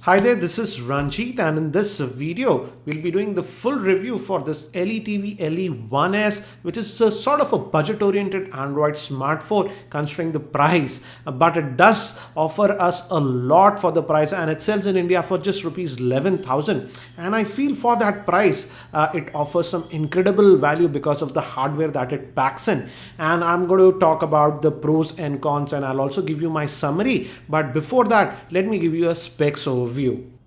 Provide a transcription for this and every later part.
Hi there, this is Ranjit, and in this video, we'll be doing the full review for this LETV LE1S, which is a sort of a budget-oriented Android smartphone considering the price, but it does offer us a lot for the price, and it sells in India for just rupees 11,000. And I feel for that price, it offers some incredible value because of the hardware that it packs in. And I'm going to talk about the pros and cons, and I'll also give you my summary. But before that, let me give you a specs overview.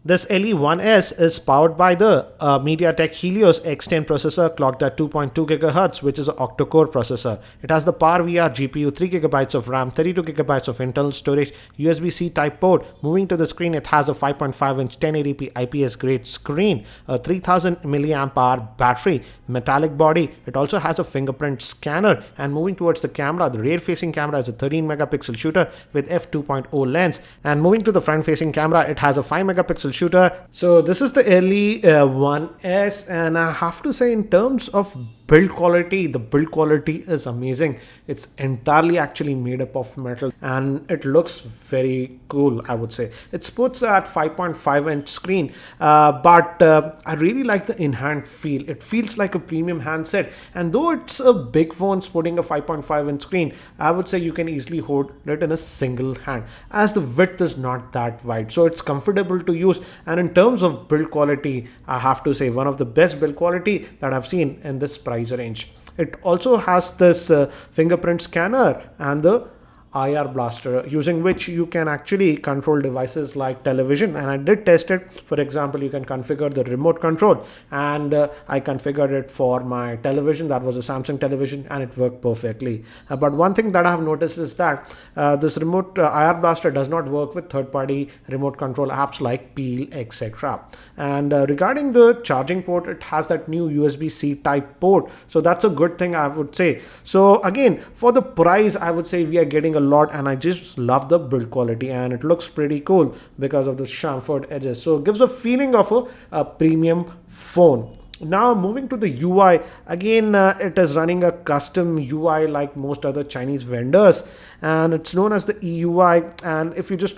This LE1S is powered by the MediaTek Helios X10 processor clocked at 2.2 GHz, which is an octa-core processor. It has the PowerVR GPU, 3 GB of RAM, 32 GB of internal storage, USB-C type port. Moving to the screen, it has a 5.5-inch 1080p IPS grade screen, a 3000 mAh battery, metallic body. It also has a fingerprint scanner. And moving towards the camera, the rear-facing camera is a 13 megapixel shooter with f2.0 lens. And moving to the front-facing camera, it has a 5 megapixel shooter. So this is the LE1S, and I have to say, in terms of build quality, the build quality is amazing. It's entirely actually made up of metal, and it looks very cool, I would say. It sports at 5.5-inch screen, but I really like the in-hand feel. It feels like a premium handset, and though it's a big phone sporting a 5.5-inch screen, I would say you can easily hold it in a single hand, as the width is not that wide, so it's comfortable to use. And in terms of build quality, I have to say one of the best build quality that I've seen in this price range. It also has this fingerprint scanner and the IR blaster, using which you can actually control devices like television. And I did test it. For example, you can configure the remote control, and I configured it for my television. That was a Samsung television, and it worked perfectly. But one thing that I have noticed is that this remote IR blaster does not work with third-party remote control apps like Peel, etc. And regarding the charging port, it has that new USB-C type port, so that's a good thing, I would say. So again, for the price, I would say we are getting a lot, and I just love the build quality, and it looks pretty cool because of the chamfered edges, so it gives a feeling of a premium phone. Now moving to the UI, again it is running a custom UI like most other Chinese vendors, and it's known as the EUI. And if you just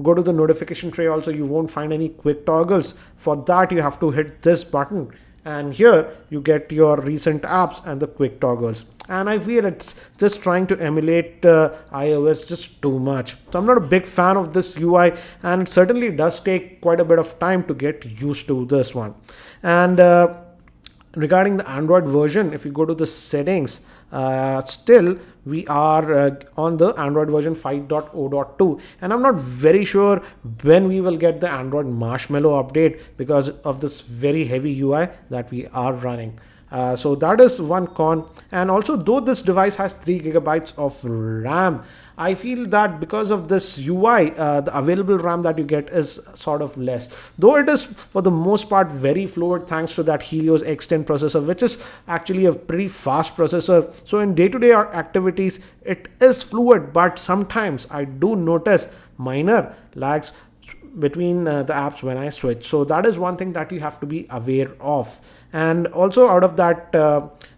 go to the notification tray also, you won't find any quick toggles. For that, you have to hit this button, and here you get your recent apps and the quick toggles. And I feel it's just trying to emulate iOS just too much, so I'm not a big fan of this UI, and it certainly does take quite a bit of time to get used to this one. And regarding the Android version, if you go to the settings, still we are on the Android version 5.0.2, and I'm not very sure when we will get the Android Marshmallow update because of this very heavy UI that we are running. So that is one con. And also, though this device has 3 gigabytes of RAM, I feel that because of this UI, the available RAM that you get is sort of less. Though it is for the most part very fluid thanks to that Helios X10 processor, which is actually a pretty fast processor. So in day-to-day activities, it is fluid, but sometimes I do notice minor lags between the apps when I switch. So that is one thing that you have to be aware of. And also, out of that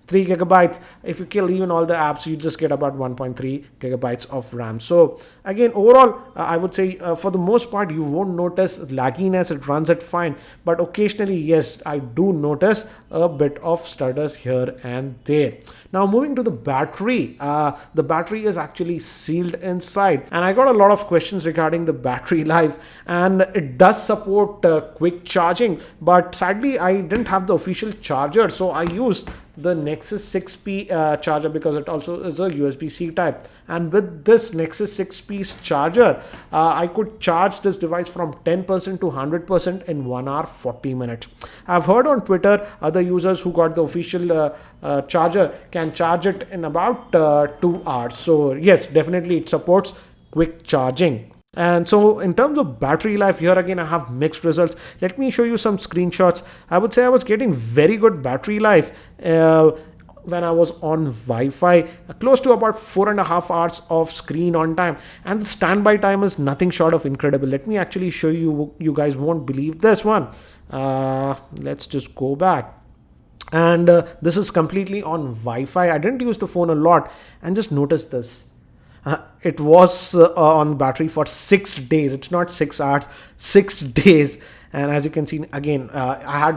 3 gigabytes, if you kill even all the apps, you just get about 1.3 gigabytes of RAM. So again, overall, I would say for the most part, you won't notice lagginess. It runs it fine, but occasionally, yes, I do notice a bit of stutters here and there. Now moving to the battery, the battery is actually sealed inside, and I got a lot of questions regarding the battery life. And it does support quick charging, but sadly I didn't have the official charger, so I used the Nexus 6P charger because it also is a USB-C type. And with this Nexus 6P's charger, I could charge this device from 10% to 100% in 1 hour 40 minutes. I've heard on Twitter other users who got the official charger can charge it in about 2 hours. So yes, definitely it supports quick charging. And so in terms of battery life, here again I have mixed results. Let me show you some screenshots. I would say I was getting very good battery life when I was on Wi-Fi, close to about 4.5 hours of screen on time, and the standby time is nothing short of incredible. Let me actually show you. You guys won't believe this one. Let's just go back. And this is completely on Wi-Fi. I didn't use the phone a lot, and just notice this. It was on battery for 6 days. It's not 6 hours, 6 days. And as you can see again, I had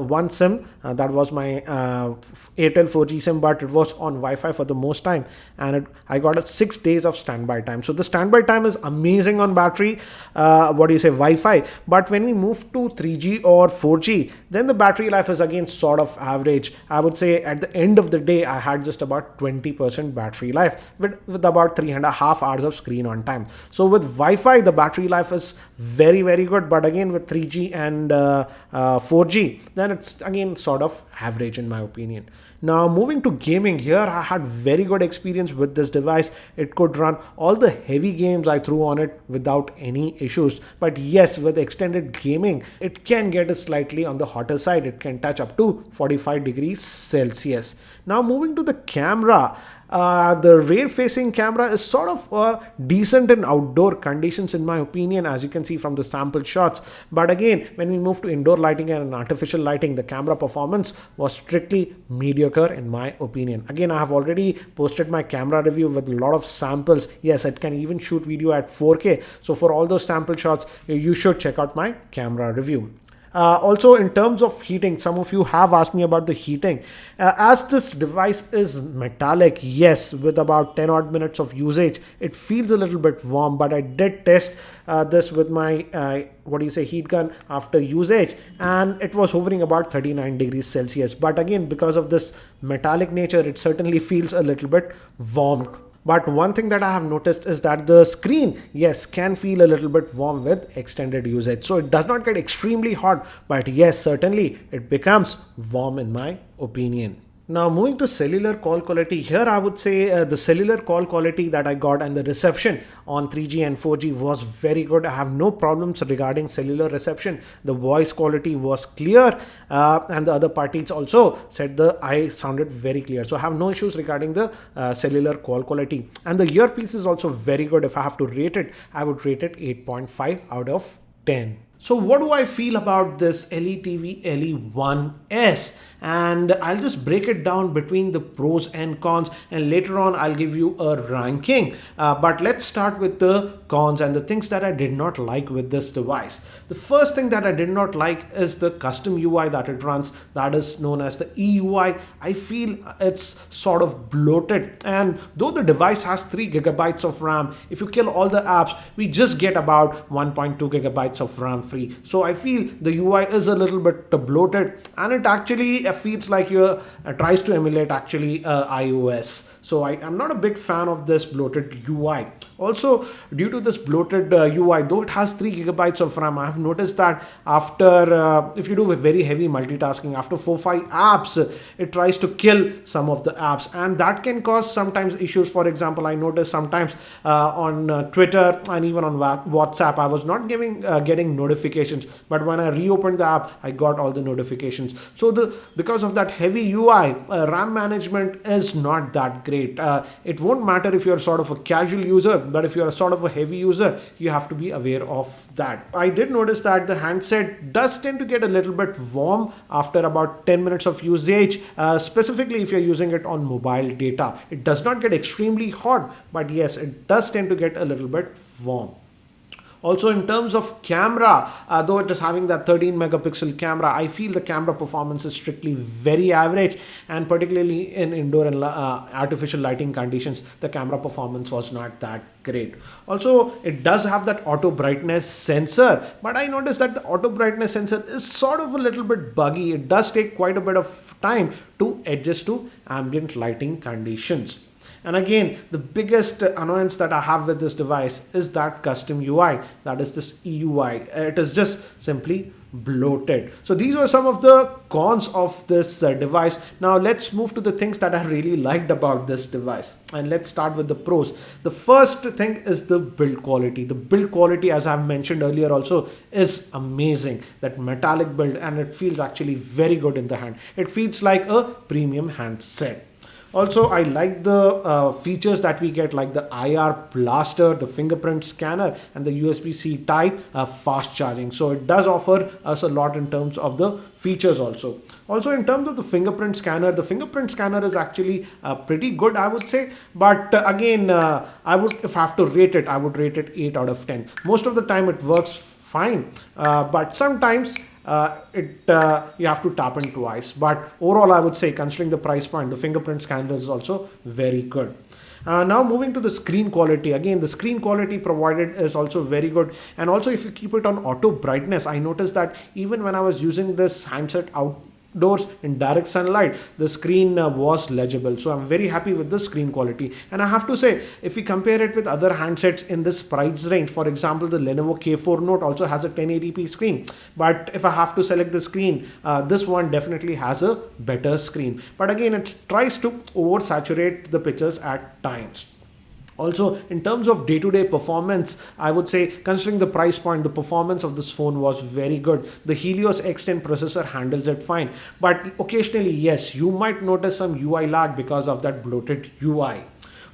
one SIM that was my Airtel 4G SIM, but it was on Wi-Fi for the most time, and I got a 6 days of standby time. So the standby time is amazing on battery. What do you say, Wi-Fi? But when we move to 3G or 4G, then the battery life is again sort of average. I would say at the end of the day, I had just about 20% battery life with about 3.5 hours of screen on time. So with Wi-Fi, the battery life is very, very good. But again, with 3G and 4G, then it's again sort of average in my opinion. Now moving to gaming, here I had very good experience with this device. It could run all the heavy games I threw on it without any issues. But yes, with extended gaming, it can get slightly on the hotter side. It can touch up to 45 degrees Celsius. Now moving to the camera, the rear facing camera is sort of decent in outdoor conditions in my opinion, as you can see from the sample shots. But again, when we move to indoor lighting and artificial lighting, the camera performance was strictly mediocre in my opinion. Again, I have already posted my camera review with a lot of samples. Yes, it can even shoot video at 4K. So for all those sample shots, you should check out my camera review. Also, in terms of heating, some of you have asked me about the heating. As this device is metallic, yes, with about 10 odd minutes of usage, it feels a little bit warm. But I did test this with my heat gun after usage, and it was hovering about 39 degrees Celsius. But again, because of this metallic nature, it certainly feels a little bit warm. But one thing that I have noticed is that the screen, yes, can feel a little bit warm with extended usage. So it does not get extremely hot, but yes, certainly it becomes warm in my opinion. Now moving to cellular call quality, here I would say the cellular call quality that I got and the reception on 3G and 4G was very good. I have no problems regarding cellular reception. The voice quality was clear, and the other parties also said I sounded very clear. So I have no issues regarding the cellular call quality. And the earpiece is also very good. If I have to rate it, I would rate it 8.5 out of 10. So what do I feel about this LETV LE1S? And I'll just break it down between the pros and cons, and later on I'll give you a ranking. But let's start with the cons and the things that I did not like with this device. The first thing that I did not like is the custom UI that it runs, that is known as the EUI. I feel it's sort of bloated, and though the device has 3 gigabytes of RAM, if you kill all the apps, we just get about 1.2 gigabytes of RAM free. So I feel the UI is a little bit bloated, and it actually feels like you tries to emulate actually iOS. So I'm not a big fan of this bloated UI. Also, due to this bloated UI, though it has 3 gigabytes of RAM, I have noticed that after, if you do very heavy multitasking, after 4-5 apps, it tries to kill some of the apps, and that can cause sometimes issues. For example, I noticed sometimes on Twitter and even on WhatsApp, I was not getting notifications, but when I reopened the app, I got all the notifications. So because of that heavy UI, RAM management is not that great. It won't matter if you're sort of a casual user, but if you're a sort of a heavy user, you have to be aware of that. I did notice that the handset does tend to get a little bit warm after about 10 minutes of usage, specifically if you're using it on mobile data. It does not get extremely hot, but yes, it does tend to get a little bit warm. Also, in terms of camera, though it is having that 13 megapixel camera, I feel the camera performance is strictly very average, and particularly in indoor and artificial lighting conditions, the camera performance was not that great. Also, it does have that auto brightness sensor, but I noticed that the auto brightness sensor is sort of a little bit buggy. It does take quite a bit of time to adjust to ambient lighting conditions. And again, the biggest annoyance that I have with this device is that custom UI, that is this EUI. It is just simply bloated. So these were some of the cons of this device. Now let's move to the things that I really liked about this device, and let's start with the pros. The first thing is the build quality. The build quality, as I've mentioned earlier also, is amazing. That metallic build, and it feels actually very good in the hand. It feels like a premium handset. Also, I like the features that we get, like the IR blaster, the fingerprint scanner, and the USB-C type fast charging. So it does offer us a lot in terms of the features also. Also, in terms of the fingerprint scanner is actually pretty good, I would say. But again, if I have to rate it, I would rate it 8 out of 10. Most of the time it works fine, but sometimes you have to tap in twice. But overall, I would say, considering the price point, the fingerprint scanner is also very good. Now moving to the screen quality. Again, the screen quality provided is also very good. And also, if you keep it on auto brightness, I noticed that even when I was using this handset outdoors in direct sunlight, the screen was legible. So I'm very happy with the screen quality. And I have to say, if we compare it with other handsets in this price range, for example, the Lenovo K4 Note also has a 1080p screen. But if I have to select the screen, this one definitely has a better screen. But again, it tries to oversaturate the pictures at times. Also, in terms of day-to-day performance, I would say, considering the price point, the performance of this phone was very good. The Helios X10 processor handles it fine. But occasionally, yes, you might notice some UI lag because of that bloated UI.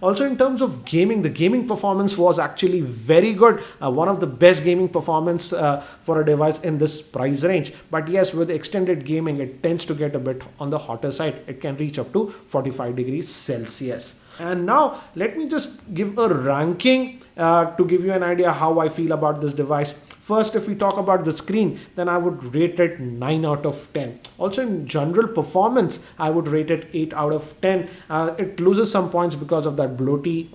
Also, in terms of gaming, the gaming performance was actually very good. One of the best gaming performance for a device in this price range. But yes, with extended gaming, it tends to get a bit on the hotter side. It can reach up to 45 degrees Celsius. And now let me just give a ranking to give you an idea how I feel about this device. First, if we talk about the screen, then I would rate it 9 out of 10. Also, in general performance, I would rate it 8 out of 10. It loses some points because of that bloaty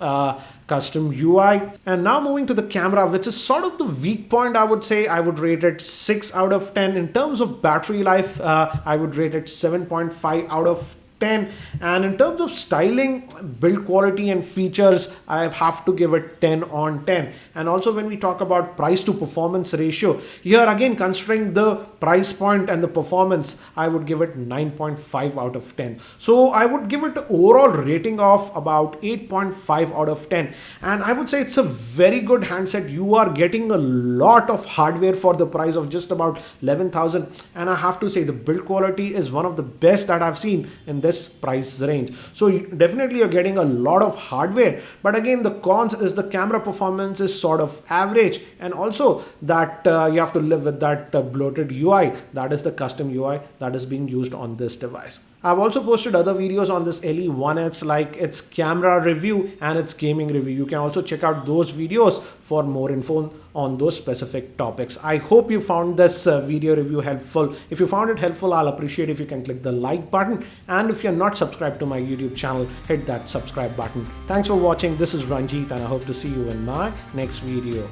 custom UI. And now moving to the camera, which is sort of the weak point, I would say. I would rate it 6 out of 10. In terms of battery life, I would rate it 7.5 out of 10. And in terms of styling, build quality and features, I have to give it 10 on 10. And also, when we talk about price to performance ratio, here again, considering the price point and the performance, I would give it 9.5 out of 10. So I would give it an overall rating of about 8.5 out of 10. And I would say it's a very good handset. You are getting a lot of hardware for the price of just about 11,000. And I have to say, the build quality is one of the best that I've seen in this price range. So definitely you're getting a lot of hardware. But again, the cons is the camera performance is sort of average, and also that you have to live with that bloated UI. That is the custom UI that is being used on this device. I've also posted other videos on this LE1S, like its camera review and its gaming review. You can also check out those videos for more info on those specific topics. I hope you found this video review helpful. If you found it helpful, I'll appreciate if you can click the like button. And if you're not subscribed to my YouTube channel, hit that subscribe button. Thanks for watching. This is Ranjit, and I hope to see you in my next video.